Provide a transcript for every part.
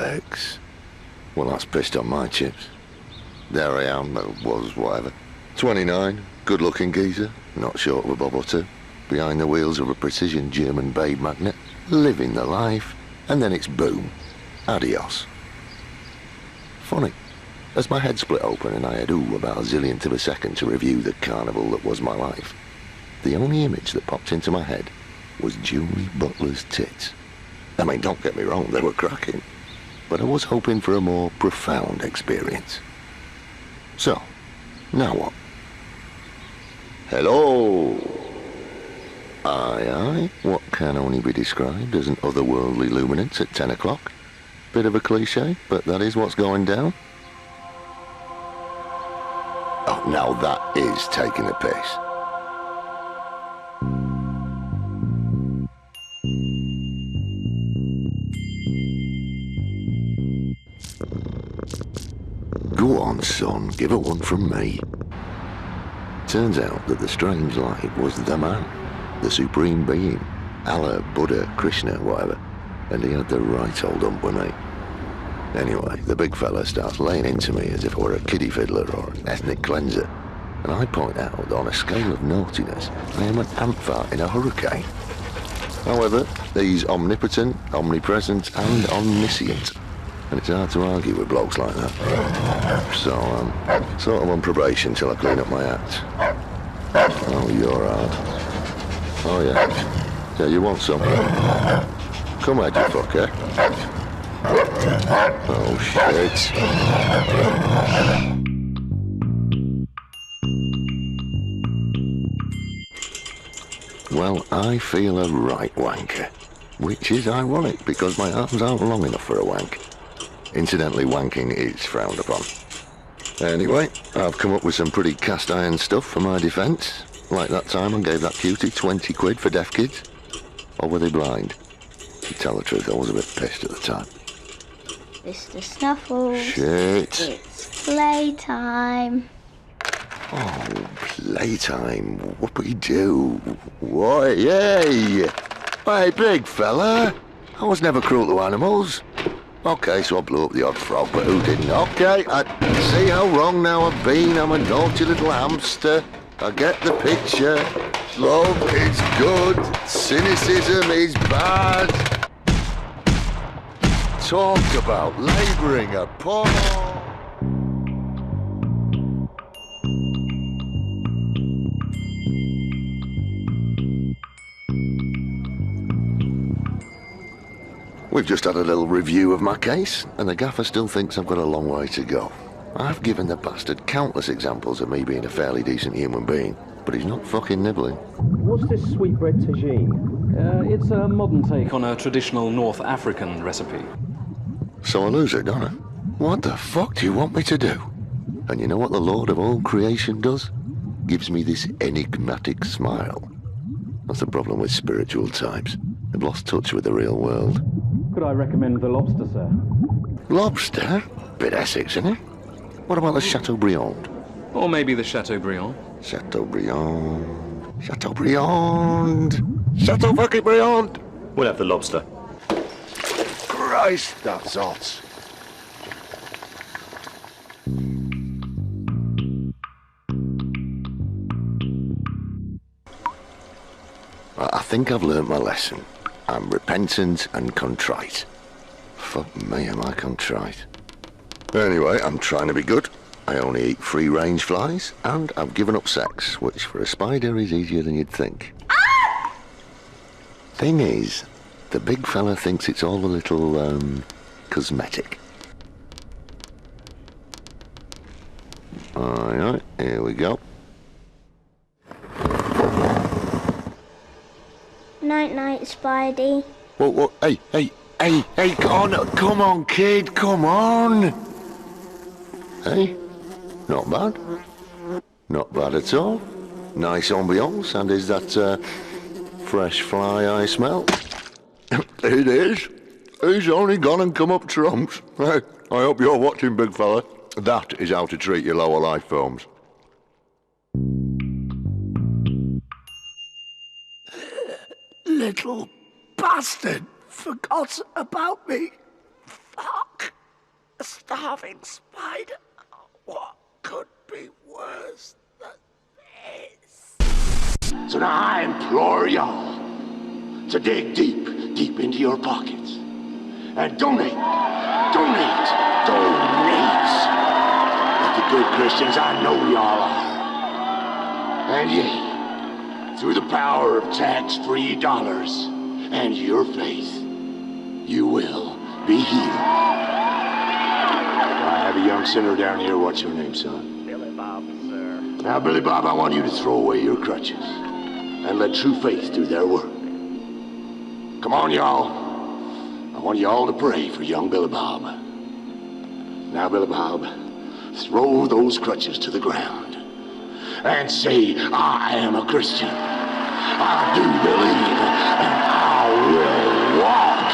Alex. Well, that's pissed on my chips. There I am, was whatever. 29, good-looking geezer, not short of a bob or two. Behind the wheels of a precision German babe magnet, living the life, and then it's boom. Adios. Funny, as my head split open and I had about a zillionth of a second to review the carnival that was my life, the only image that popped into my head was Julie Butler's tits. I mean, don't get me wrong, they were cracking, but I was hoping for a more profound experience. So, now what? Hello? Aye, aye, what can only be described as an otherworldly luminance at 10 o'clock. Bit of a cliche, but that is what's going down. Oh, now that is taking the piss. Go on, son, give her one from me. Turns out that the strange light was the man, the supreme being, Allah, Buddha, Krishna, whatever, and he had the right old ump with me. Anyway, the big fella starts laying into me as if I were a kiddie fiddler or an ethnic cleanser, and I point out that on a scale of naughtiness, I am an ant fart in a hurricane. However, he's omnipotent, omnipresent, and omniscient. And it's hard to argue with blokes like that. So I'm sort of on probation till I clean up my act. Oh, you're hard. Oh, yeah. Yeah, you want some? Come here, you fucker. Oh, shit. Well, I feel a right wanker. Which is ironic, because my arms aren't long enough for a wank. Incidentally, wanking is frowned upon. Anyway, I've come up with some pretty cast iron stuff for my defence. Like that time I gave that cutie 20 quid for deaf kids. Or were they blind? To tell the truth, I was a bit pissed at the time. Mr. Snuffles. Shit. It's playtime. Oh, playtime. Whoopee-doo. Why, yay! Hey, big fella. I was never cruel to animals. Okay, so I blew up the odd frog, but who didn't? Okay, I see how wrong now I've been. I'm a naughty little hamster. I get the picture. Love is good. Cynicism is bad. Talk about labouring a poor... We've just had a little review of my case, and the gaffer still thinks I've got a long way to go. I've given the bastard countless examples of me being a fairly decent human being, but he's not fucking nibbling. What's this sweetbread tagine? It's a modern take on a traditional North African recipe. So I lose it, don't I? What the fuck do you want me to do? And you know what the Lord of all creation does? Gives me this enigmatic smile. That's the problem with spiritual types. They've lost touch with the real world. Could I recommend the lobster, sir? Lobster? Bit Essex, isn't it? What about the Chateaubriand? Or maybe the Chateaubriand. Chateaubriand... Chateaubriand... Chateau fucking Briand! We'll have the lobster. Christ, that's hot. I think I've learnt my lesson. I'm repentant and contrite. Fuck me, am I contrite. Anyway, I'm trying to be good. I only eat free-range flies, and I've given up sex, which for a spider is easier than you'd think. Thing is, the big fella thinks it's all a little, cosmetic. Alright, here we go. Night-night, Spidey. Whoa, hey, come on, kid, come on! Hey, not bad. Not bad at all. Nice ambiance, and is that, fresh fly I smell? It is. He's only gone and come up trumps. Hey, I hope you're watching, big fella. That is how to treat your lower life films. Little bastard forgot about me. fuck! A starving spider? What could be worse than this? So now I implore y'all to dig deep, deep into your pockets and donate, donate, donate, like the good Christians I know y'all are. And yea, through the power of tax-free dollars and your faith, you will be healed. I have a young sinner down here. What's your name, son? Billy Bob, sir. Now, Billy Bob, I want you to throw away your crutches and let true faith do their work. Come on, y'all. I want y'all to pray for young Billy Bob. Now, Billy Bob, throw those crutches to the ground and say, I am a Christian. I do believe, and I will walk.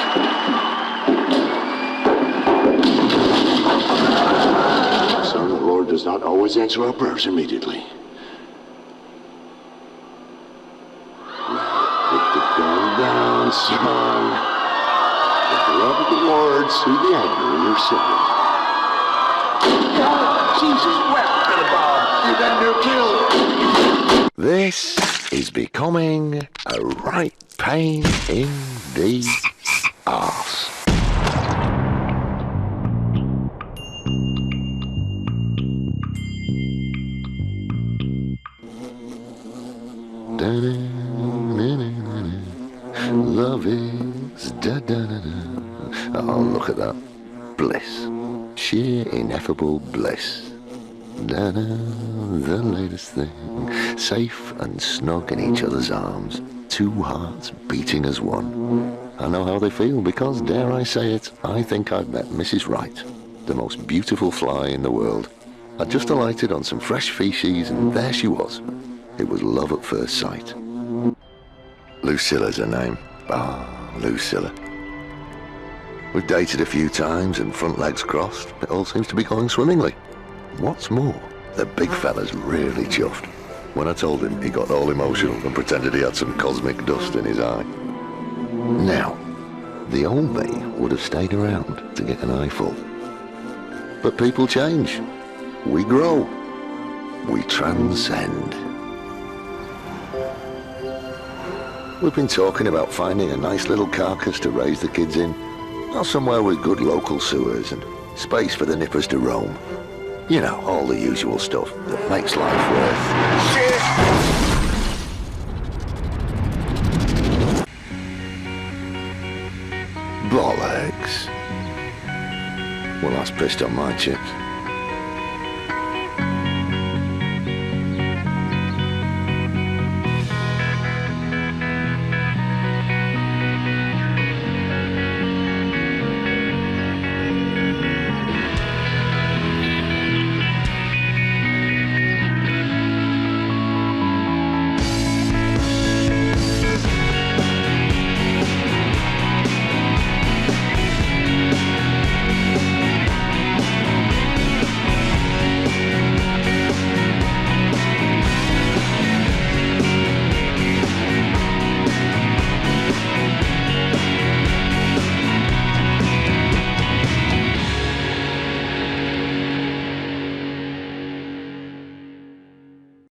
Son, the Lord does not always answer our prayers immediately. Now, put the gun down, son. Let the love of the Lord soothe the anger in your soul. Jesus wept, Billy Bob. You got near killed. This is becoming a right pain in the arse. Love is da-da-da-da. Oh, look at that. Bliss. Sheer ineffable bliss. Da-da, the latest thing. Safe and snug in each other's arms. Two hearts beating as one. I know how they feel because, dare I say it, I think I've met Mrs. Right, the most beautiful fly in the world. I'd just alighted on some fresh feces and there she was. It was love at first sight. Lucilla's her name. Ah, Lucilla. We've dated a few times and front legs crossed. It all seems to be going swimmingly. What's more, the big fella's really chuffed. When I told him, he got all emotional and pretended he had some cosmic dust in his eye. Now, the old me would have stayed around to get an eyeful. But people change. We grow. We transcend. We've been talking about finding a nice little carcass to raise the kids in, or somewhere with good local sewers and space for the nippers to roam. You know, all the usual stuff that makes life worth... Bollocks. Well, that's pissed on my chips.